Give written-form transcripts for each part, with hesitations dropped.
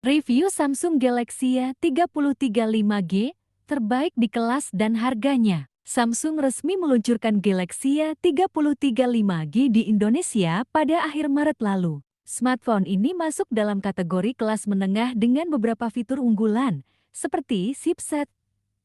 Review Samsung Galaxy A33 5G, terbaik di kelas dan harganya. Samsung resmi meluncurkan Galaxy A33 5G di Indonesia pada akhir Maret lalu. Smartphone ini masuk dalam kategori kelas menengah dengan beberapa fitur unggulan, seperti chipset,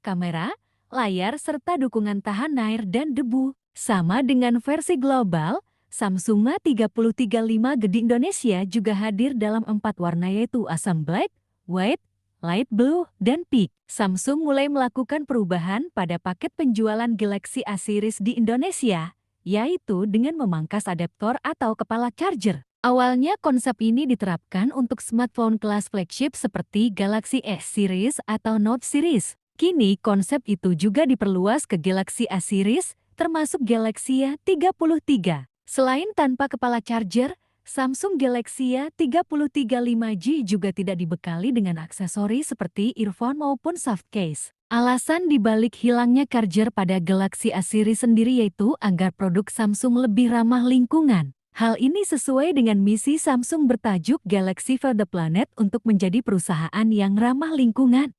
kamera, layar, serta dukungan tahan air dan debu. Sama dengan versi global, Samsung A33 5G di Indonesia juga hadir dalam 4 warna yaitu Asam Black, White, Light Blue, dan Pink. Samsung mulai melakukan perubahan pada paket penjualan Galaxy A series di Indonesia, yaitu dengan memangkas adaptor atau kepala charger. Awalnya konsep ini diterapkan untuk smartphone kelas flagship seperti Galaxy S series atau Note series. Kini konsep itu juga diperluas ke Galaxy A series, termasuk Galaxy A33. Selain tanpa kepala charger, Samsung Galaxy A33 5G juga tidak dibekali dengan aksesori seperti earphone maupun soft case. Alasan dibalik hilangnya charger pada Galaxy A series sendiri yaitu agar produk Samsung lebih ramah lingkungan. Hal ini sesuai dengan misi Samsung bertajuk Galaxy for the Planet untuk menjadi perusahaan yang ramah lingkungan.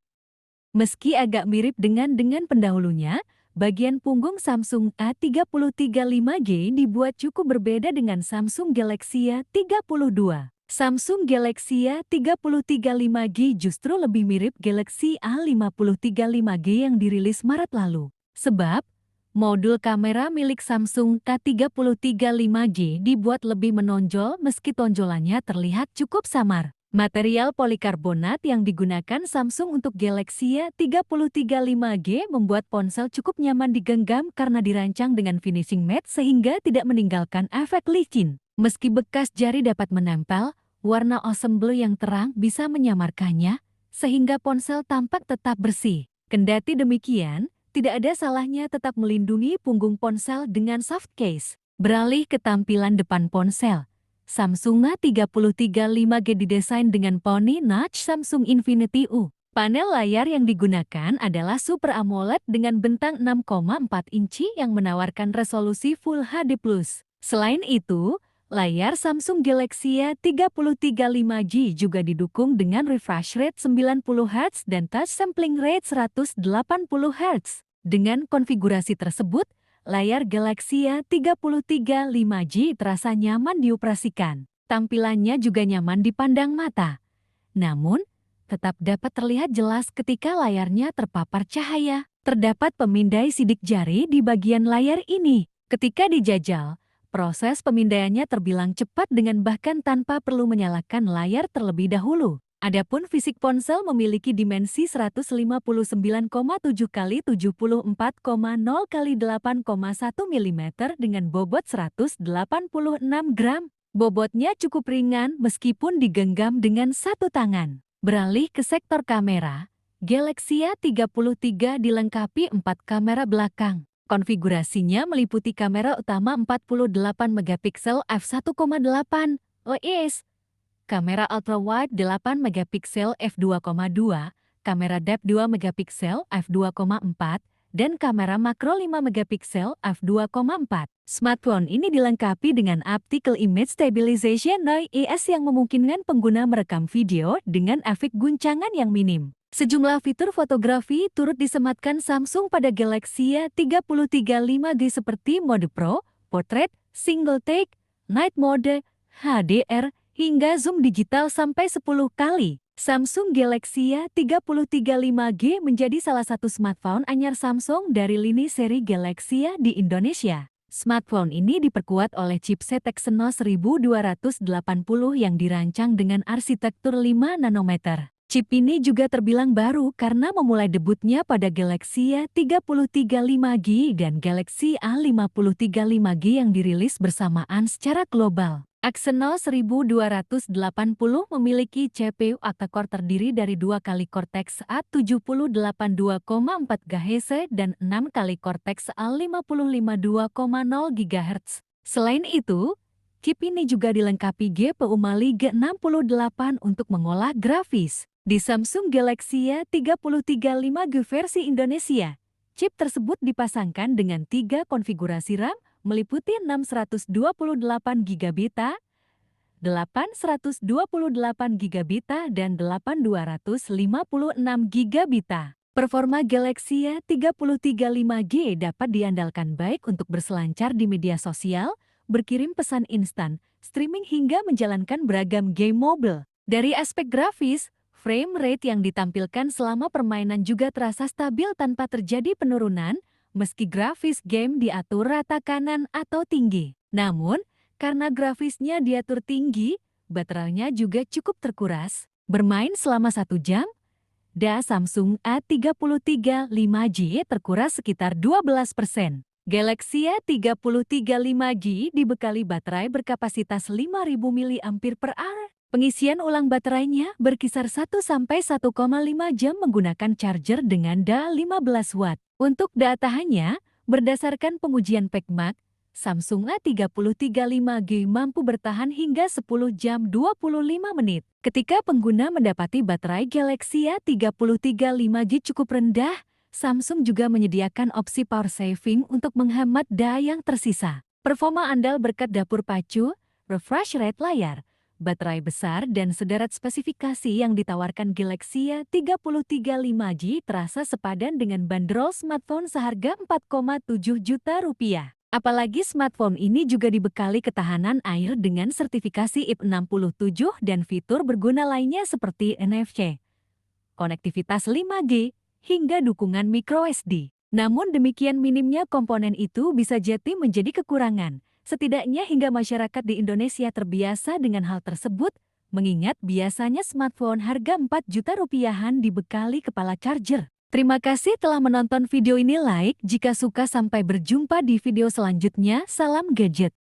Meski agak mirip dengan pendahulunya, bagian punggung Samsung A33 5G dibuat cukup berbeda dengan Samsung Galaxy A32. Samsung Galaxy A33 5G justru lebih mirip Galaxy A53 5G yang dirilis Maret lalu. Sebab, modul kamera milik Samsung A33 5G dibuat lebih menonjol meski tonjolannya terlihat cukup samar. Material polikarbonat yang digunakan Samsung untuk Galaxy A33 5G membuat ponsel cukup nyaman digenggam karena dirancang dengan finishing matte sehingga tidak meninggalkan efek licin. Meski bekas jari dapat menempel, warna Awesome Blue yang terang bisa menyamarkannya, sehingga ponsel tampak tetap bersih. Kendati demikian, tidak ada salahnya tetap melindungi punggung ponsel dengan soft case. Beralih ke tampilan depan ponsel. Samsung A33 5G didesain dengan Pony Notch Samsung Infinity U. Panel layar yang digunakan adalah Super AMOLED dengan bentang 6,4 inci yang menawarkan resolusi Full HD+. Selain itu, layar Samsung Galaxy A33 5G juga didukung dengan refresh rate 90 Hz dan touch sampling rate 180 Hz. Dengan konfigurasi tersebut, layar Galaxy A33 5G terasa nyaman dioperasikan. Tampilannya juga nyaman dipandang mata. Namun, tetap dapat terlihat jelas ketika layarnya terpapar cahaya. Terdapat pemindai sidik jari di bagian layar ini. Ketika dijajal, proses pemindaiannya terbilang cepat dengan bahkan tanpa perlu menyalakan layar terlebih dahulu. Adapun fisik ponsel memiliki dimensi 159,7 x 74,0 x 8,1 mm dengan bobot 186 gram. Bobotnya cukup ringan meskipun digenggam dengan satu tangan. Beralih ke sektor kamera, Galaxy A33 dilengkapi 4 kamera belakang. Konfigurasinya meliputi kamera utama 48 megapiksel f1.8 OIS, kamera ultrawide 8 megapiksel f2.2, kamera depth 2 megapiksel f2.4, dan kamera makro 5 megapiksel f2.4. Smartphone ini dilengkapi dengan Optical Image Stabilization (OIS) yang memungkinkan pengguna merekam video dengan efek guncangan yang minim. Sejumlah fitur fotografi turut disematkan Samsung pada Galaxy A33 5G seperti mode Pro, Portrait, Single Take, Night Mode, HDR, hingga zoom digital sampai 10 kali. Samsung Galaxy A33 5G menjadi salah satu smartphone anyar Samsung dari lini seri Galaxy di Indonesia. Smartphone ini diperkuat oleh chipset Exynos 1280 yang dirancang dengan arsitektur 5 nanometer. Chip ini juga terbilang baru karena memulai debutnya pada Galaxy A33 5G dan Galaxy A53 5G yang dirilis bersamaan secara global. Exynos 1280 memiliki CPU octa-core terdiri dari 2 kali Cortex A78 2,4 GHz dan 6 kali Cortex A55 2,0 GHz. Selain itu, chip ini juga dilengkapi GPU Mali G68 untuk mengolah grafis. Di Samsung Galaxy A33 5G versi Indonesia, chip tersebut dipasangkan dengan 3 konfigurasi RAM, meliputi 628 GB, 8/128 GB dan 8/256 GB. Performa Galaxy A33 5G dapat diandalkan baik untuk berselancar di media sosial, berkirim pesan instan, streaming hingga menjalankan beragam game mobile. Dari aspek grafis, frame rate yang ditampilkan selama permainan juga terasa stabil tanpa terjadi penurunan, meski grafis game diatur rata kanan atau tinggi. Namun, karena grafisnya diatur tinggi, baterainya juga cukup terkuras. Bermain selama 1 jam, Samsung A33 5G terkuras sekitar 12%. Galaxy A33 5G dibekali baterai berkapasitas 5.000 mAh. Pengisian ulang baterainya berkisar 1-1,5 jam menggunakan charger dengan daya 15 watt. Untuk daya tahannya, berdasarkan pengujian PECMAC, Samsung A33 5G mampu bertahan hingga 10 jam 25 menit. Ketika pengguna mendapati baterai Galaxy A33 5G cukup rendah, Samsung juga menyediakan opsi power saving untuk menghemat daya yang tersisa. Performa andal berkat dapur pacu, refresh rate layar, baterai besar dan sederet spesifikasi yang ditawarkan Galaxy A33 5G terasa sepadan dengan bandrol smartphone seharga Rp4,7 juta. Apalagi smartphone ini juga dibekali ketahanan air dengan sertifikasi IP67 dan fitur berguna lainnya seperti NFC, konektivitas 5G, hingga dukungan microSD. Namun demikian minimnya komponen itu bisa jadi menjadi kekurangan. Setidaknya hingga masyarakat di Indonesia terbiasa dengan hal tersebut, mengingat biasanya smartphone harga Rp4 juta dibekali kepala charger. Terima kasih telah menonton video ini. Like jika suka. Sampai berjumpa di video selanjutnya. Salam gadget.